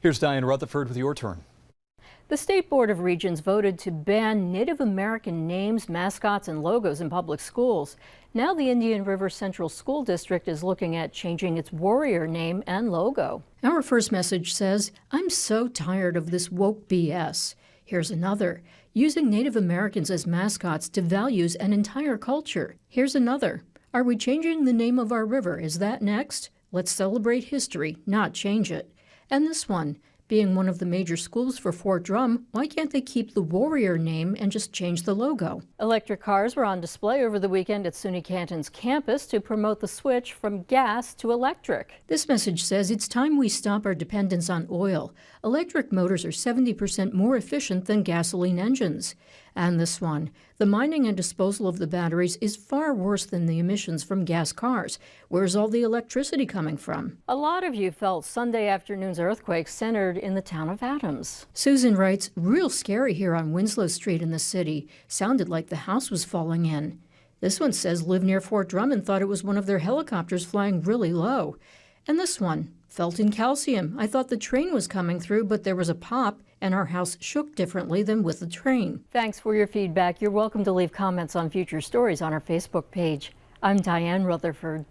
Here's Diane Rutherford with Your Turn. The State Board of Regents voted to ban Native American names, mascots, and logos in public schools. Now the Indian River Central School District is looking at changing its warrior name and logo. Our first message says, "I'm so tired of this woke BS." Here's another. Using Native Americans as mascots devalues an entire culture. Here's another. Are we changing the name of our river? Is that next? Let's celebrate history, not change it. And this one. Being one of the major schools for Fort Drum, why can't they keep the warrior name and just change the logo? Electric cars were on display over the weekend at SUNY Canton's campus to promote the switch from gas to electric. This message says it's time we stop our dependence on oil. Electric motors are 70% more efficient than gasoline engines. And this one, the mining and disposal of the batteries is far worse than the emissions from gas cars. Where's all the electricity coming from? A lot of you felt Sunday afternoon's earthquake centered in the town of Adams. Susan writes, real scary here on Winslow Street in the city. Sounded like the house was falling in. This one says lived near Fort Drum and thought it was one of their helicopters flying really low. And this one, felt in calcium. I thought the train was coming through, but there was a pop and our house shook differently than with the train. Thanks for your feedback. You're welcome to leave comments on future stories on our Facebook page. I'm Diane Rutherford.